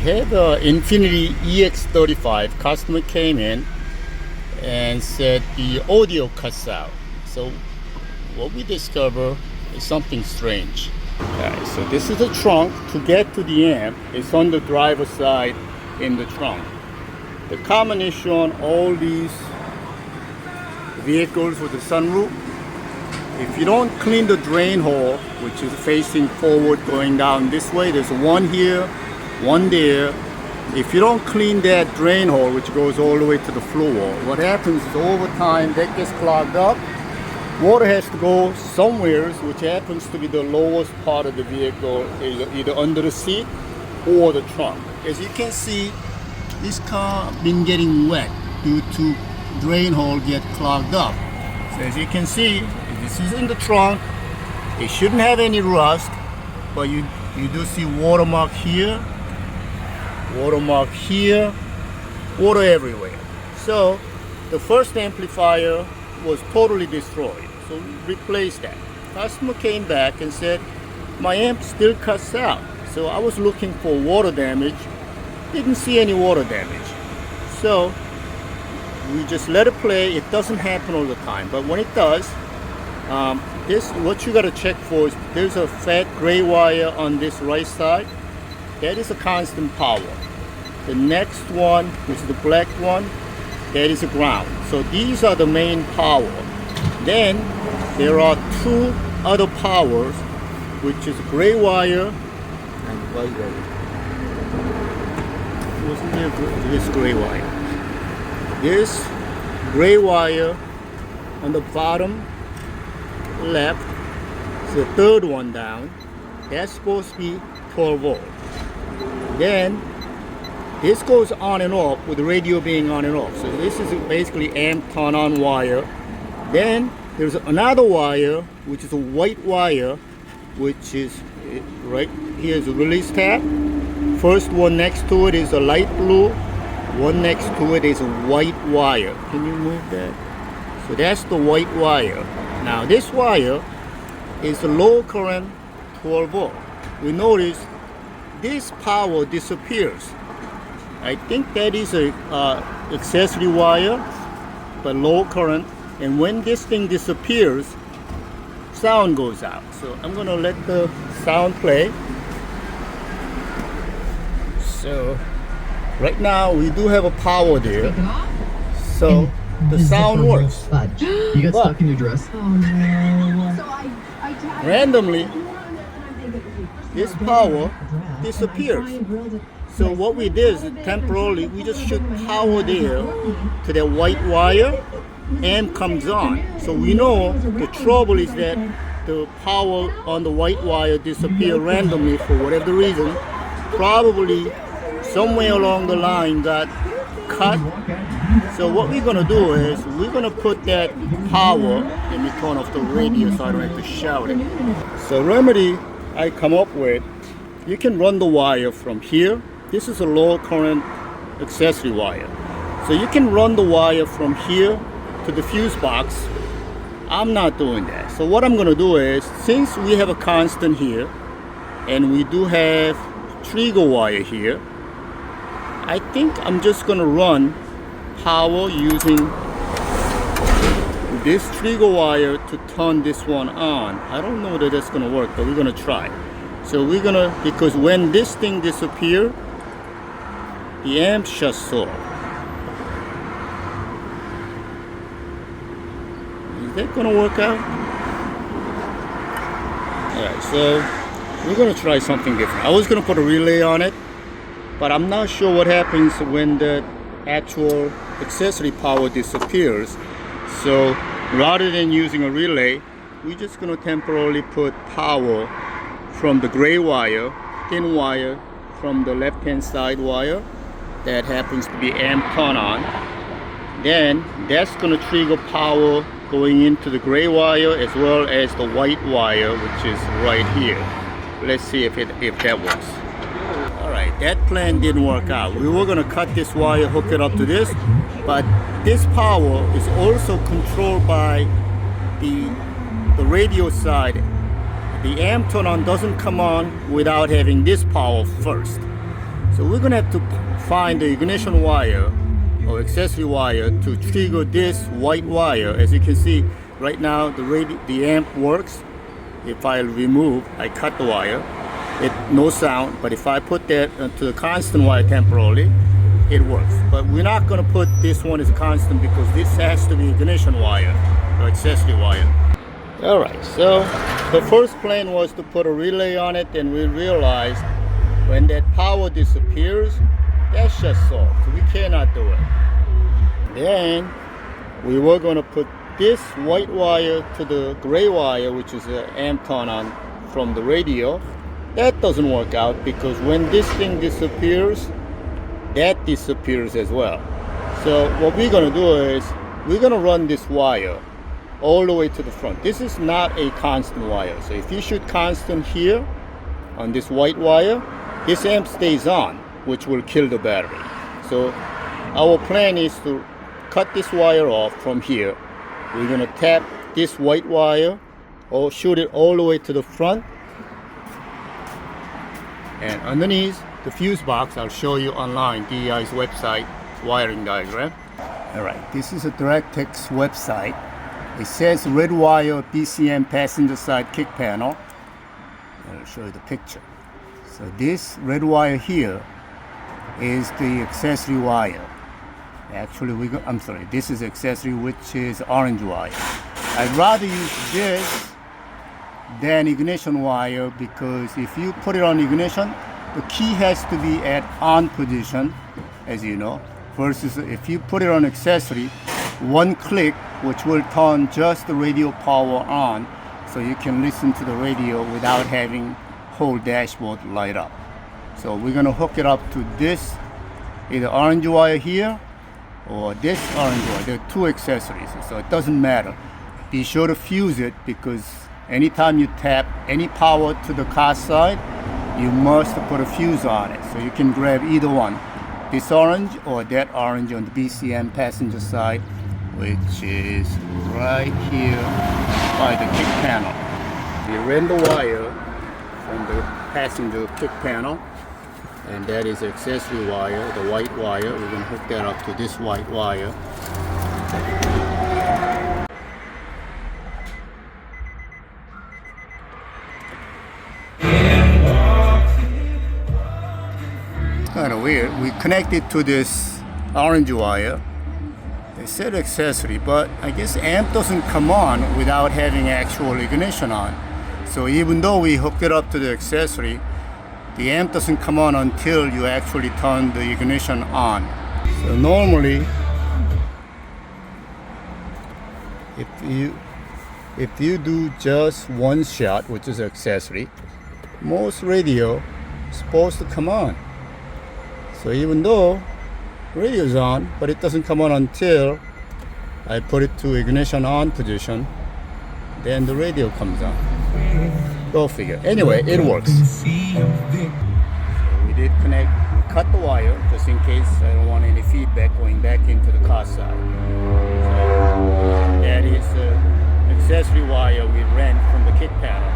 have a Infinity EX35. Customer came in and said the audio cuts out. So what we discover is something strange. Okay, so this is the trunk. To get to the amp, it's on the driver's side in the trunk. The common issue on all these vehicles with the sunroof, if you don't clean the drain hole, which is facing forward going down this way, there's one here, one there. If you don't clean that drain hole, which goes all the way to the floor, what happens is over time that gets clogged up. Water has to go somewhere, which happens to be the lowest part of the vehicle, either under the seat or the trunk. As you can see, this car been getting wet due to drain hole get clogged up. So as you can see, this is in the trunk. It shouldn't have any rust, but you do see watermark here, water everywhere. So the first amplifier was totally destroyed, so we replaced that. Customer came back and said, my amp still cuts out. So I was looking for water damage, didn't see any water damage. So we just let it play. It doesn't happen all the time, but when it does, what you got to check for is there's a fat gray wire on this right side. That is a constant power. The next one, which is the black one, that is a ground. So these are the main power. Then there are two other powers, which is gray wire and white wire. Wasn't there this gray wire? This gray wire on the bottom left is the third one down. That's supposed to be 12 volt. Then this goes on and off with the radio being on and off. So this is basically amp turn on wire. Then there's another wire, which is a white wire, which is right here is a release tab. First one next to it is a light blue. One next to it is a white wire. Can you move that? So that's the white wire. Now this wire is a low current 12 volt. We notice this power disappears. I think that is a accessory wire, but low current. And when this thing disappears, sound goes out. So I'm gonna let the sound play. So right now we do have a power there. So the sound works. You got stuck in your dress? Oh no. Randomly, this power disappears. So what we did is temporarily we just shoot power there to that white wire, amp comes on. So we know the trouble is that the power on the white wire disappear randomly for whatever reason. Probably somewhere along the line got cut. So what we're gonna do is we're gonna put that power. Let me turn off the radio so I don't have to shout it. So remedy I come up with, you can run the wire from here. This is a low current accessory wire. So you can run the wire from here to the fuse box. I'm not doing that. So what I'm gonna do is, since we have a constant here and we do have trigger wire here, I think I'm just gonna run power using this trigger wire to turn this one on. I don't know that that's gonna work, but we're gonna try. So we're gonna, because when this thing disappears, the amp shuts off. Is that gonna work out? Alright, so we're gonna try something different. I was gonna put a relay on it, but I'm not sure what happens when the actual accessory power disappears. So rather than using a relay, we're just gonna temporarily put power from the gray wire, thin wire, from the left hand side wire that happens to be amp turn on. Then that's gonna trigger power going into the gray wire as well as the white wire, which is right here. Let's see if that works. Alright, that plan didn't work out. We were gonna cut this wire, hook it up to this, but this power is also controlled by the radio side. The amp turn on doesn't come on without having this power first. So we're gonna have to find the ignition wire or accessory wire to trigger this white wire. As you can see right now, the amp works. If I remove, I cut the wire, no sound. But if I put that to the constant wire temporarily, it works. But we're not gonna put this one as constant because this has to be ignition wire or accessory wire. All right, so the first plan was to put a relay on it, and we realized when that power disappears, that shuts off, so we cannot do it. Then we were going to put this white wire to the gray wire, which is an amp turn on from the radio. That doesn't work out because when this thing disappears, that disappears as well. So what we're going to do is we're going to run this wire all the way to the front. This is not a constant wire, so if you shoot constant here on this white wire, this amp stays on, which will kill the battery. So our plan is to cut this wire off from here. We're gonna tap this white wire or shoot it all the way to the front, and underneath the fuse box, I'll show you online, DEI's website wiring diagram. All right, this is a DirectX website. It says red wire BCM passenger side kick panel. I'll show you the picture. So this red wire here is the accessory wire. Actually, this is accessory, which is orange wire. I'd rather use this than ignition wire because if you put it on ignition, the key has to be at on position, as you know, versus if you put it on accessory, one click, which will turn just the radio power on, so you can listen to the radio without having whole dashboard light up. So we're going to hook it up to this either orange wire here or this orange wire. There are two accessories, so it doesn't matter. Be sure to fuse it because anytime you tap any power to the car side, you must put a fuse on it. So you can grab either one, this orange or that orange on the BCM passenger side, which is right here by the kick panel. We ran the wire from the passenger kick panel, and that is the accessory wire, the white wire. We're going to hook that up to this white wire. It's kind of weird. We connected to this orange wire. They said accessory, but I guess amp doesn't come on without having actual ignition on. So even though we hooked it up to the accessory, the amp doesn't come on until you actually turn the ignition on. So normally, if you do just one shot, which is accessory, most radio is supposed to come on. So even though radio's on, but it doesn't come on until I put it to ignition on position, then the radio comes on. Go figure. Anyway, it works. So we did cut the wire just in case I don't want any feedback going back into the car side. So that is the accessory wire we ran from the kick panel.